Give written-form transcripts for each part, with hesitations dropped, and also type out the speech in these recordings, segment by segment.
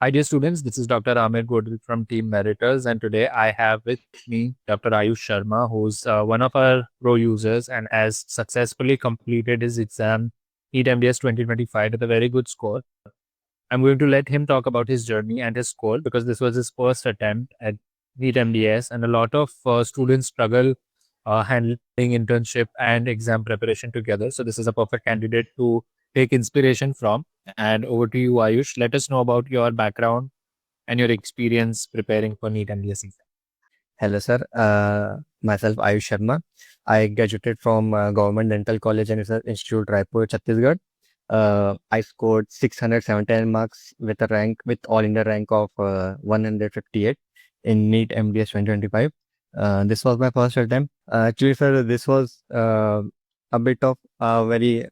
Hi, dear students. This is Dr. Amir Godil from Team Meriters, and today I have with me Dr. Aayush Sharma, who's one of our pro users and has successfully completed his exam NEET MDS 2025 with a very good score. I'm going to let him talk about his journey and his score because this was his first attempt at NEET MDS, and a lot of students struggle handling internship and exam preparation together. So this is a perfect candidate to take inspiration from. And over to you, Ayush. Let us know about your background and your experience preparing for NEET MDS exam. Hello, sir. Myself Aayush Sharma. I graduated from Government Dental College and Research Institute, Raipur, Chhattisgarh. I scored 617 marks with a rank with all India rank of 158 in NEET MDS 2025. This was my first attempt. Actually, sir, this was a bit of a very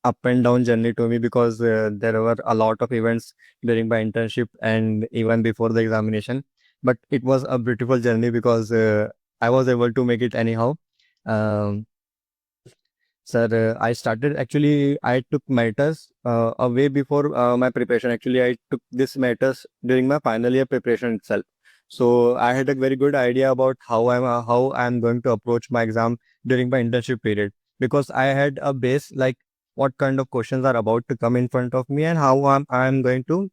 up and down journey to me because there were a lot of events during my internship and even before the examination. But it was a beautiful journey because I was able to make it anyhow. Um, Sir, I started actually, I took matters a way before my preparation. Actually, I took this matters during my final year preparation itself. So I had a very good idea about how I'm going to approach my exam during my internship period because I had a base like what kind of questions are about to come in front of me and how I'm going to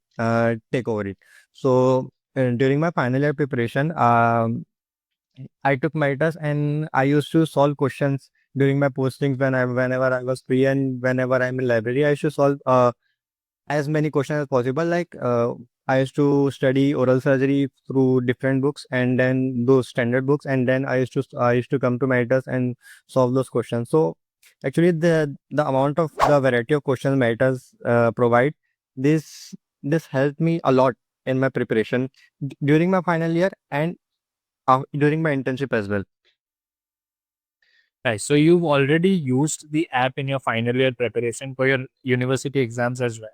take over it. So during my final year preparation, I took my test and I used to solve questions during my postings whenever I was free and whenever I'm in library. I used to solve as many questions as possible. Like I used to study oral surgery through different books and then those standard books, and then I used to come to my test and solve those questions. So actually, the amount of the variety of questions matters provide this this helped me a lot in my preparation during my final year and during my internship as well. Right. So you've already used the app in your final year preparation for your university exams as well.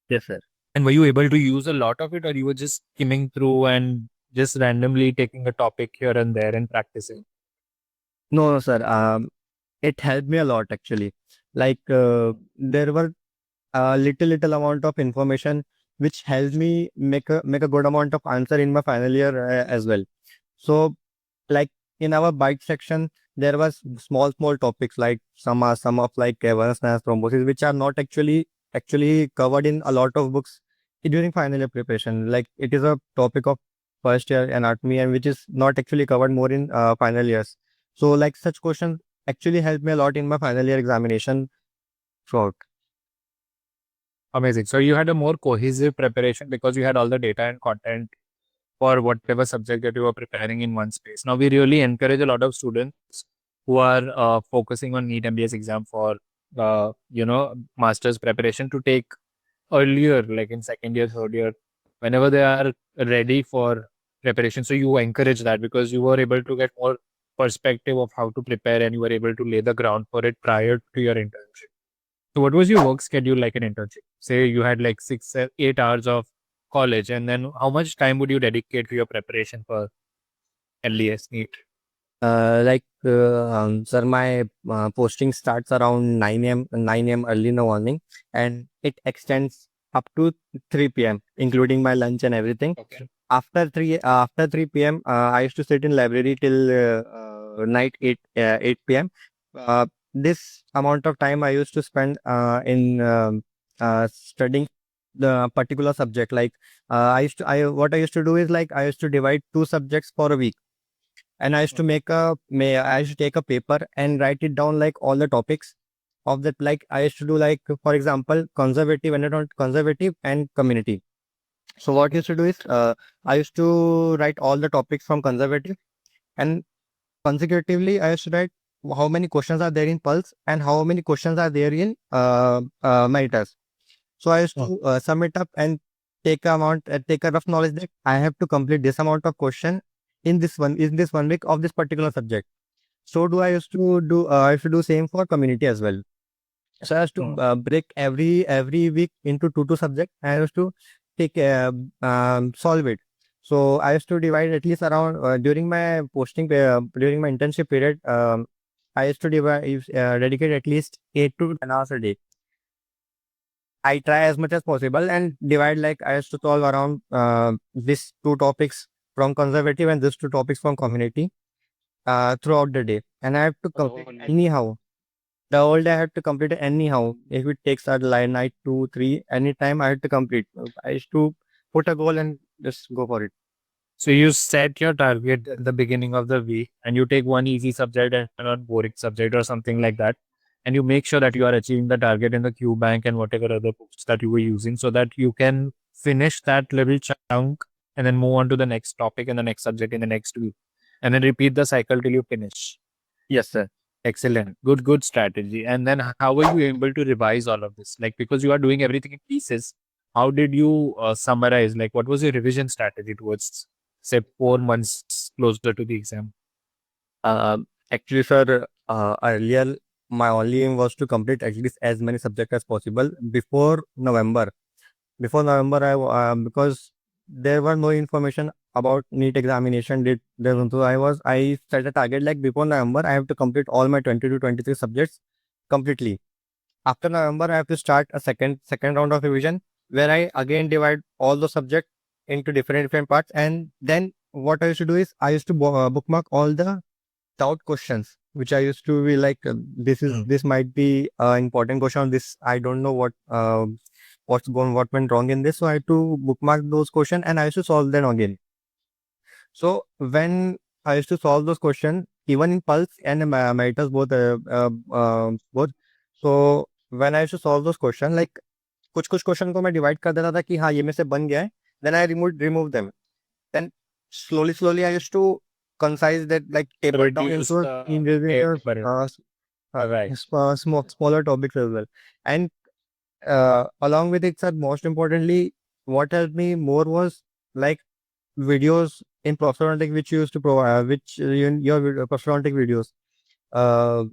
Yes, sir. And were you able to use a lot of it, or you were just skimming through and just randomly taking a topic here and there and practicing? No, no, sir. It helped me a lot actually. Like there were a little amount of information which helped me make a good amount of answer in my final year as well. So like in our bite section, there was small topics like some of like caverns, thrombosis, which are not actually covered in a lot of books during final year preparation. Like it is a topic of first year anatomy and which is not actually covered more in final years. So like such questions actually helped me a lot in my final year examination throughout. Amazing. So you had a more cohesive preparation because you had all the data and content for whatever subject that you were preparing in one space. Now, we really encourage a lot of students who are focusing on NEET MBS exam for, master's preparation to take earlier, like in second year, third year, whenever they are ready for preparation. So you encourage that because you were able to get more perspective of how to prepare and you were able to lay the ground for it prior to your internship. So what was your work schedule like in internship? Say you had like 8 hours of college, and then how much time would you dedicate to your preparation for LDS NEET? Sir, my posting starts around 9 a.m. early in the morning, and it extends up to 3 p.m., including my lunch and everything. Okay. After 3 p.m., I used to sit in library till night 8 p.m. This amount of time I used to spend in studying the particular subject. Like what I used to do is like I used to divide two subjects for a week, and I used to I used to take a paper and write it down like all the topics of that. Like I used to do like for example conservative and not conservative and community. So what I used to do is I used to write all the topics from conservative, and consecutively I used to write how many questions are there in Pulse and how many questions are there in Meritus. So I used Oh, to sum it up and take a rough knowledge that I have to complete this amount of question in this 1 week of this particular subject. So do I used to do same for community as well. So I used to oh. break every week into two subjects. I used to take solve it. So I used to divide at least around during my internship period. I used to dedicate at least 8 to 10 hours a day. I try as much as possible and divide, like I used to solve around these two topics from conservative and these two topics from community throughout the day. And I have to complete anyhow. The whole day I have to complete it anyhow. If it takes a line night 2, 3, anytime I have to complete. I used to put a goal and just go for it. So you set your target at the beginning of the week and you take one easy subject and one boring subject or something like that. And you make sure that you are achieving the target in the Q bank and whatever other books that you were using so that you can finish that little chunk and then move on to the next topic and the next subject in the next week. And then repeat the cycle till you finish. Yes, sir. Excellent. Good strategy. And then how were you able to revise all of this? Like, because you are doing everything in pieces, how did you summarize? Like, what was your revision strategy towards, say, 4 months closer to the exam? Actually, sir, earlier my only aim was to complete at least as many subjects as possible before November. Before November, because there were no information about NEET examination. So I set a target like before November, I have to complete all my 20 to 23 subjects completely. After November, I have to start a second round of revision where I again divide all the subjects into different parts. And then what I used to do is I used to bookmark all the doubt questions, which I used to be like, this might be an important question on this. I don't know what went wrong in this. So I had to bookmark those questions and I used to solve them again. So when I used to solve those questions, even in Pulse and Meritus both. So when I used to solve those questions, like कुछ question को मैं divide कर देता था कि हाँ ये में से बन गया है. Then I remove them. Then slowly I used to concise that, like taper it down Reduce into the individual paper. Right. smaller topics as well. And along with it, sir, most importantly, what helped me more was like videos in prosthodontic which you used to provide, your prosthodontic videos. Uh,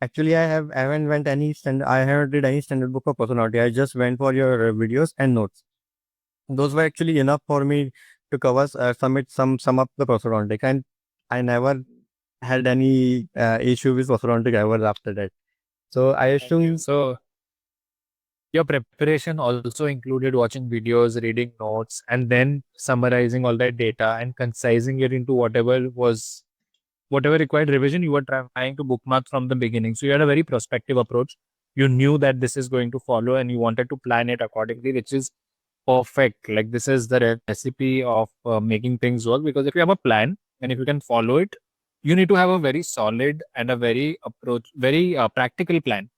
Actually, I haven't went any I haven't read any standard book of prosthodontic. I just went for your videos and notes. Those were actually enough for me to cover sum up the prosthodontic, and I never had any issue with prosthodontic ever after that. So I assume. So your preparation also included watching videos, reading notes, and then summarizing all that data and concising it into whatever required revision you were trying to bookmark from the beginning. So you had a very prospective approach. You knew that this is going to follow and you wanted to plan it accordingly, which is perfect. Like this is the recipe of making things work because if you have a plan and if you can follow it, you need to have a very solid and a very practical plan.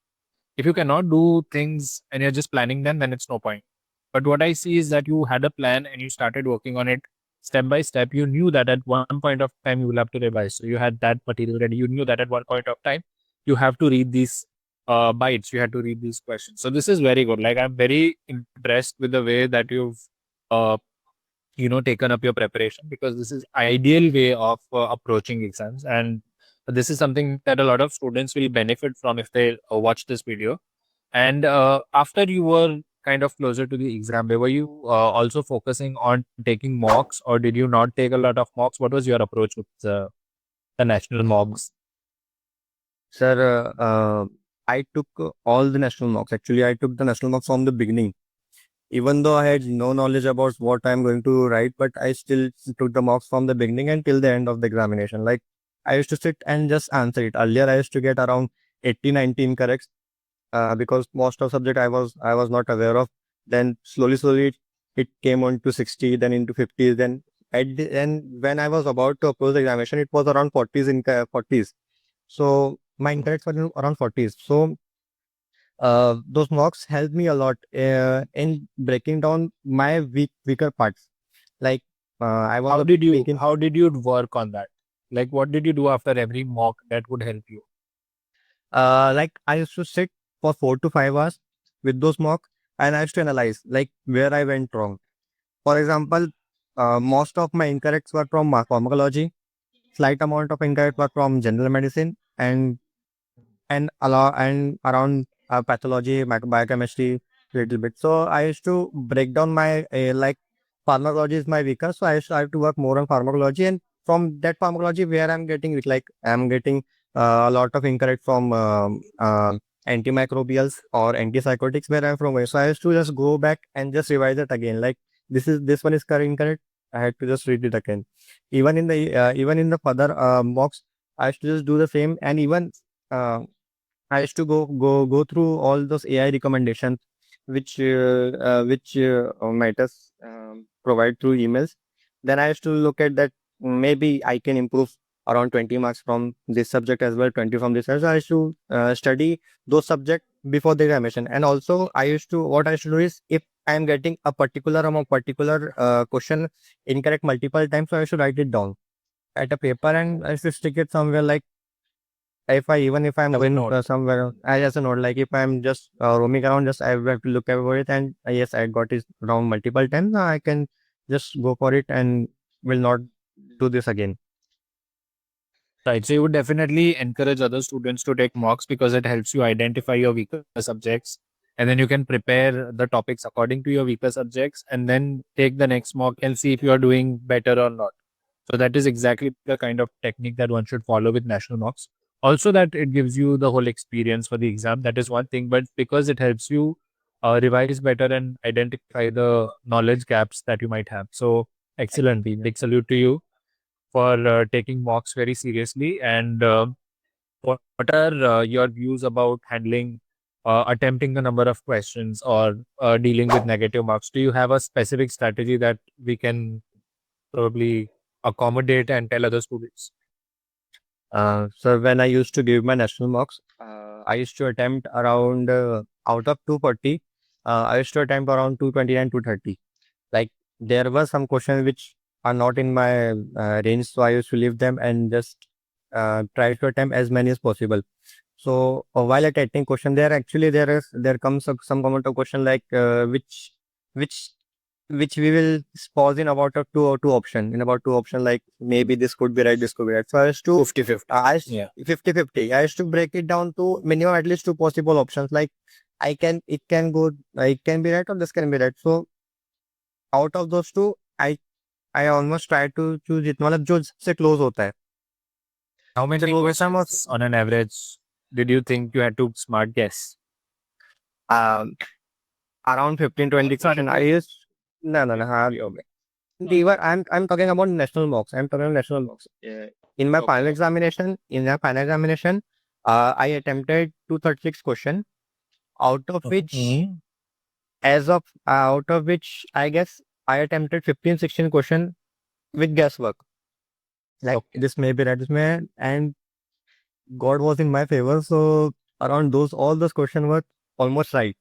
If you cannot do things and you're just planning them, then it's no point. But what I see is that you had a plan and you started working on it step by step. You knew that at one point of time you will have to revise. So you had that material ready. You knew that at one point of time you have to read these bites. You had to read these questions. So this is very good. Like I'm very impressed with the way that you've uh, taken up your preparation because this is ideal way of approaching exams, and this is something that a lot of students will benefit from if they watch this video. And after you were kind of closer to the exam, were you also focusing on taking mocks, or did you not take a lot of mocks? What was your approach with the national mocks? Sir, I took all the national mocks. Actually, I took the national mocks from the beginning. Even though I had no knowledge about what I'm going to write, but I still took the mocks from the beginning until the end of the examination. Like I used to sit and just answer it. Earlier, I used to get around 80, 90 incorrects because most of subject I was not aware of. Then slowly it came on to 60, then into 50s. Then and when I was about to approach the examination, it was around 40s in 40s. So my incorrects were around 40s. So those mocks helped me a lot in breaking down my weaker parts. Like I was making. How did you work on that? Like what did you do after every mock that would help you? Like I used to sit for 4 to 5 hours with those mock, and I used to analyze like where I went wrong. For example, most of my incorrects were from pharmacology. Slight amount of incorrects were from general medicine, and around pathology, biochemistry, little bit. So I used to break down my like pharmacology is my weaker, so I have to work more on pharmacology, and from that pharmacology where I'm getting it, like I'm getting a lot of incorrect from antimicrobials or antipsychotics where I'm from. So I used to just go back and just revise it again. Like this one is correct, incorrect. I had to just read it again. Even in the further mocks, I used to just do the same. And even uh, I used to go through all those AI recommendations which mentors provide through emails. Then I used to look at that maybe I can improve around 20 marks from this subject as well, 20 from this. So I used to study those subjects before the examination. And also what I used to do is if I am getting a particular question incorrect multiple times, so I should write it down at a paper and I should stick it somewhere like if I'm going somewhere, I just note like if I'm just roaming around, just I have to look over it and yes, I got it wrong multiple times. I can just go for it and will not do this again. Right. So you would definitely encourage other students to take mocks because it helps you identify your weaker subjects. And then you can prepare the topics according to your weaker subjects and then take the next mock and see if you are doing better or not. So that is exactly the kind of technique that one should follow with national mocks. Also, that it gives you the whole experience for the exam. That is one thing, but because it helps you revise better and identify the knowledge gaps that you might have. So excellent. Big salute to you for taking mocks very seriously. And what are your views about handling attempting the number of questions or dealing with negative marks? Do you have a specific strategy that we can probably accommodate and tell other students? So when I used to give my national mocks, I used to attempt around out of 240, I used to attempt around 229, 230. Like there were some questions which are not in my range, so I used to leave them and just try to attempt as many as possible. So while attempting question, there comes some comment of question like which which we will pause in about a two option in about two option like maybe this could be right, this could be right. So I used to 50-50. Yeah. 50-50. I used to break it down to minimum at least two possible options. Like it can go, it can be right or this can be right. So out of those two, I almost try to choose it मतलब जो सबसे close होता है. How many questions on an average did you think you had to smart guess? Um, around 15-20 question. I used no. Even I'm talking about national mocks. I'm talking about national mocks. In my final examination, I attempted 236 question, out of which out of which I guess I attempted 15-16 question with guesswork. Like this may be right, this may, and God was in my favor. So around all those questions were almost right,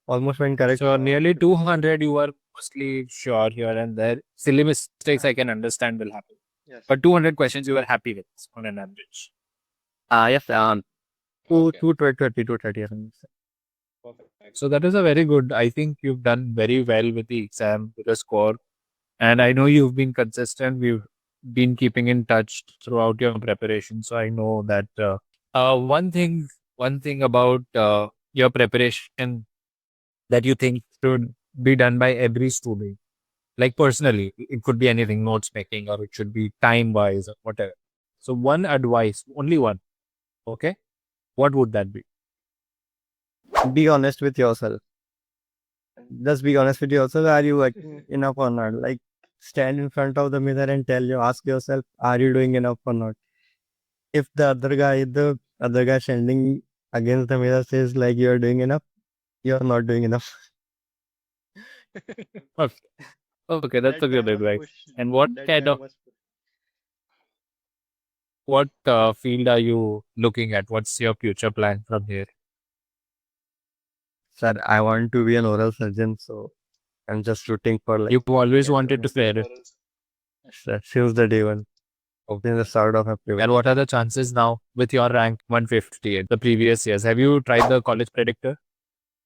almost went correct. So nearly 200 you were mostly sure here and there. Silly mistakes I can understand will happen. Yes. But 200 questions you were happy with on an average. Yes, Okay. 230. So that is a very good. I think you've done very well with the exam, with the score. And I know you've been consistent. We've been keeping in touch throughout your preparation. So I know that one thing about your preparation that you think should be done by every student, like personally, it could be anything, notes making, or it should be time wise or whatever. So one advice, only one. Okay. What would that be? Be honest with yourself. Just be honest with yourself. Are you like enough or not? Like stand in front of the mirror and ask yourself, are you doing enough or not? If the other guy standing against the mirror says like you're doing enough, you're not doing enough. Okay. Okay, that's a good advice. And what kind of what field are you looking at? What's your future plan from here? Sir, I want to be an oral surgeon, so I'm just rooting for like You've always wanted to say it. since the day one, since the start of April. And what are the chances now with your rank 158, the previous years? Have you tried the college predictor?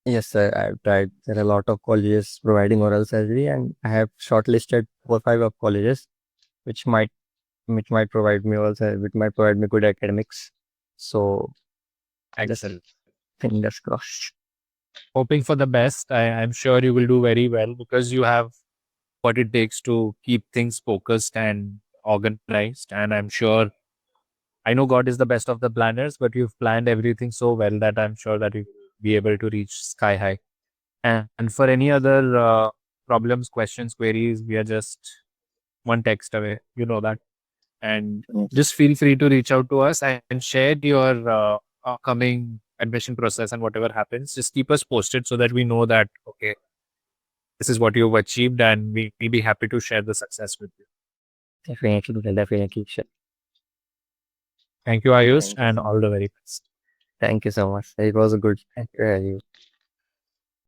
Yes, sir. I've tried. There are a lot of colleges providing oral surgery, and I have shortlisted 4 5 of colleges, which might provide me also, which might provide me good academics. So, just Excellent. fingers crossed. Hoping for the best. I'm sure you will do very well because you have what it takes to keep things focused and organized. And I'm sure I know God is the best of the planners, but you've planned everything so well that I'm sure that you will be able to reach sky high. And for any other problems, questions, queries, we are just one text away. You know that. And just feel free to reach out to us and share your upcoming admission process and whatever happens. Just keep us posted so that we know that, okay, this is what you've achieved, and we'll be happy to share the success with you. Definitely, definitely. Sure. Thank you, Ayush, Thank you and so much. all the very best. Thank you so much. It was a good. Thank you.